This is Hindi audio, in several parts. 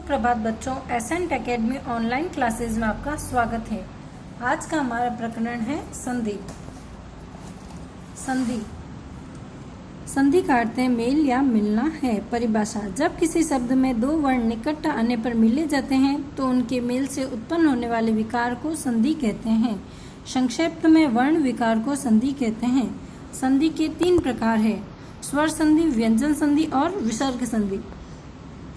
सुप्रभात बच्चों, एसेंट एकेडमी ऑनलाइन क्लासेस में आपका स्वागत है। आज का हमारा प्रकरण है संधि। संधि संधि का अर्थ है मेल या मिलना है। परिभाषा: जब किसी शब्द में दो वर्ण निकट आने पर मिले जाते हैं तो उनके मेल से उत्पन्न होने वाले विकार को संधि कहते हैं। संक्षेप में वर्ण विकार को संधि कहते हैं। संधि के 3 प्रकार है: स्वर संधि, व्यंजन संधि और विसर्ग संधि।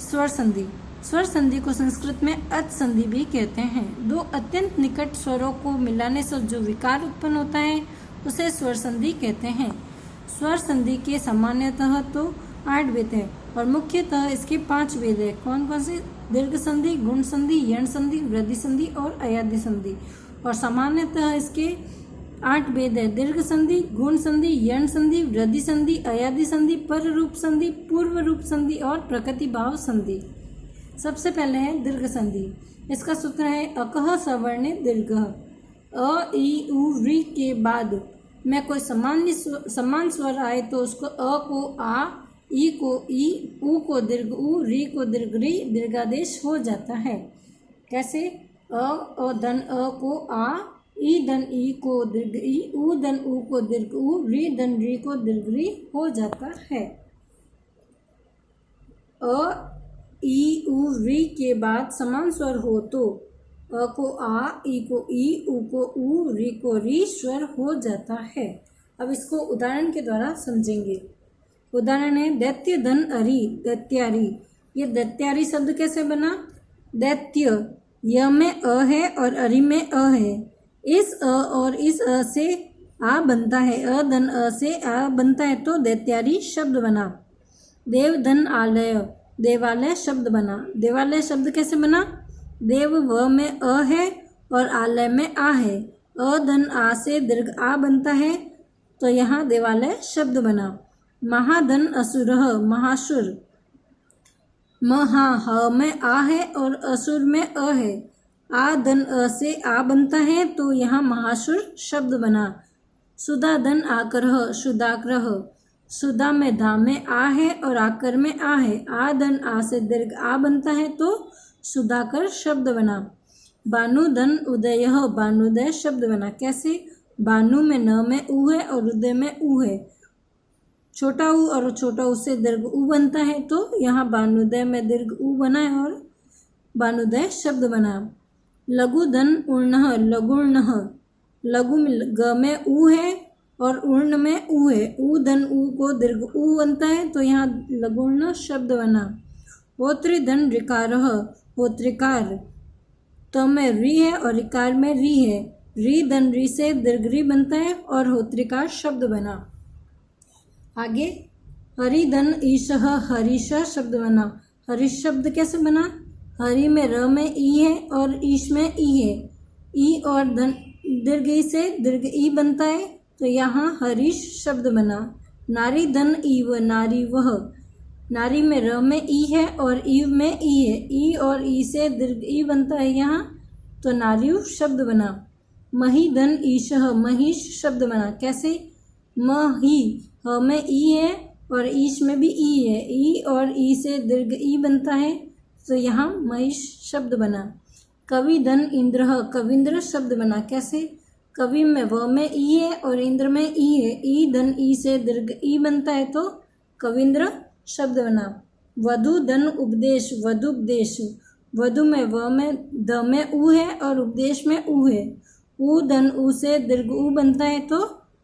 स्वर संधि: स्वर संधि को संस्कृत में अच संधि भी कहते हैं। दो अत्यंत निकट स्वरों को मिलाने से जो विकार उत्पन्न होता है उसे स्वर संधि कहते हैं। स्वर संधि के सामान्यतः तो 8 भेद है और मुख्यतः इसके 5 भेद है। कौन कौन से? दीर्घ संधि, गुण संधि, यण संधि, वृद्धि संधि और अयादि संधि। और सामान्यतः इसके 8 भेद है: दीर्घ संधि, गुण संधि, यण संधि, वृद्धि संधि, अयादि संधि, पर रूप संधि, पूर्व रूप संधि और प्रकृति भाव संधि। सबसे पहले है दीर्घ संधि। इसका सूत्र है अकह सवर्णे दीर्घ। अ, ई, उ, ऋ के बाद में कोई समान स्वर आए तो उसको अ को आ, ई को ई, उ को दीर्घ उ, ऋ को दीर्घ ऋ दीर्घादेश हो जाता है। कैसे? अ धन अ को आ, ई धन ई को दीर्घ ई, उ धन उ को दीर्घ उ, ऋ धन ऋ को दीर्घ ऋ हो जाता है। अ, ई, उ, ऋ के बाद समान स्वर हो तो अ को आ, ई को ई, उ को उ, ऋ को ऋ स्वर हो जाता है। अब इसको उदाहरण के द्वारा समझेंगे। उदाहरण है दैत्य धन अरि, दैत्यारी। ये दैत्यारी शब्द कैसे बना? दैत्य य में अ है और अरि में अ है। इस अ और इस अ से आ बनता है। अ धन अ से आ बनता है तो दैत्यारी शब्द बना। देव धन आलय, देवालय शब्द बना। देवालय शब्द कैसे बना? देव व में अ है और आलय में आ है। अ धन आ से दीर्घ आ बनता है तो यहाँ देवालय शब्द बना। महाधन असुरः, महासुर। महा ह में आ है और असुर में अ है। आ धन अ से आ बनता है तो यहाँ महासुर शब्द बना। सुधा धन आकरः, सुदाग्रह। सुधा में धा में आ है और आकर में आ है। आ धन आ से दीर्घ आ बनता है तो सुधाकर शब्द बना। बानु धन उदयः, बानुदय शब्द बना। कैसे? बानु में न में उ है और उदय में उ है। छोटा उ और छोटा उ से दीर्घ उ बनता है तो यहाँ बानुदय में दीर्घ उ बना है और बानुदय शब्द बना। लघु धन उर्णः, लघुर्णः। लघु में ग में उ है और उर्ण में उ है। उ धन उ को दीर्घ उ बनता है तो यहाँ लघुर्ण शब्द बना। होत्री धन ऋकारः, होत्रिकार। त में रि है और ऋकार में रि है। रि धन रि से दीर्घ रि बनता है और होत्रिकार शब्द बना। आगे हरि धन ईशः, हरीश शब्द बना। हरीश शब्द कैसे बना? हरि में र में ई है और ईश में ई है। ई और धन दीर्घ ई से दीर्घ ई बनता है तो यहाँ हरीश शब्द बना। नारी धन ईव, नारी वह। नारी में र में ई है और ईव में ई है। ई और ई से दीर्घ ई बनता है यहाँ तो नार्यु शब्द बना। मही धन ईशः, महिष शब्द बना। कैसे? मही ह में ई है और ईश में भी ई है। ई और ई से दीर्घ ई बनता है तो यहाँ महिष शब्द बना। कवि धन इंद्रः, कविंद्र शब्द बना। कैसे? कवि में व में ई है और इंद्र में ई है। ई धन ई से दीर्घ ई बनता है तो कविंद्र शब्द बना। वधु धन उपदेश, वधुपदेश। वधु में व में ध में उ है और उपदेश में उ है। उ धन उ से दीर्घ उ बनता है तो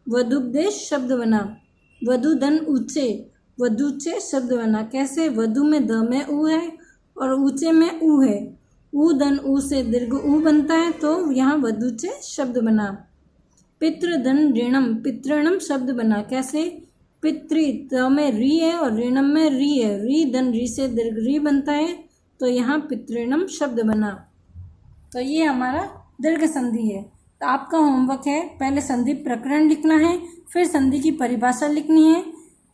वधुपदेश शब्द बना। वधु धन ऊंचे, वधुचे शब्द बना। कैसे? वधु में ध में उ है और ऊंचे में उ है। उ धन उ से दीर्घ उ बनता है तो यहाँ वधुचे शब्द बना। पितृ धन ऋणम, पितृणम शब्द बना। कैसे? पितृ त में रि है और ऋणम में रि है। रि धन रि से दीर्घ रि बनता है तो यहाँ पितृणम शब्द बना। तो ये हमारा दीर्घ संधि है। तो आपका होमवर्क है, पहले संधि प्रकरण लिखना है, फिर संधि की परिभाषा लिखनी है।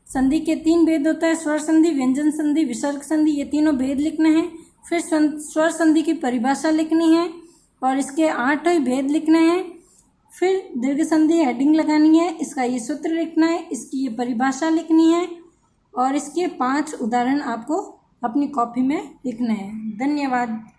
संधि के 3 भेद होता है: स्वर संधि, व्यंजन संधि, विसर्ग संधि। ये तीनों भेद लिखने हैं। फिर स्वर संधि की परिभाषा लिखनी है और इसके 8 भेद लिखने हैं। फिर दीर्घ संधि हेडिंग लगानी है, इसका ये सूत्र लिखना है, इसकी ये परिभाषा लिखनी है और इसके 5 उदाहरण आपको अपनी कॉपी में लिखना है। धन्यवाद।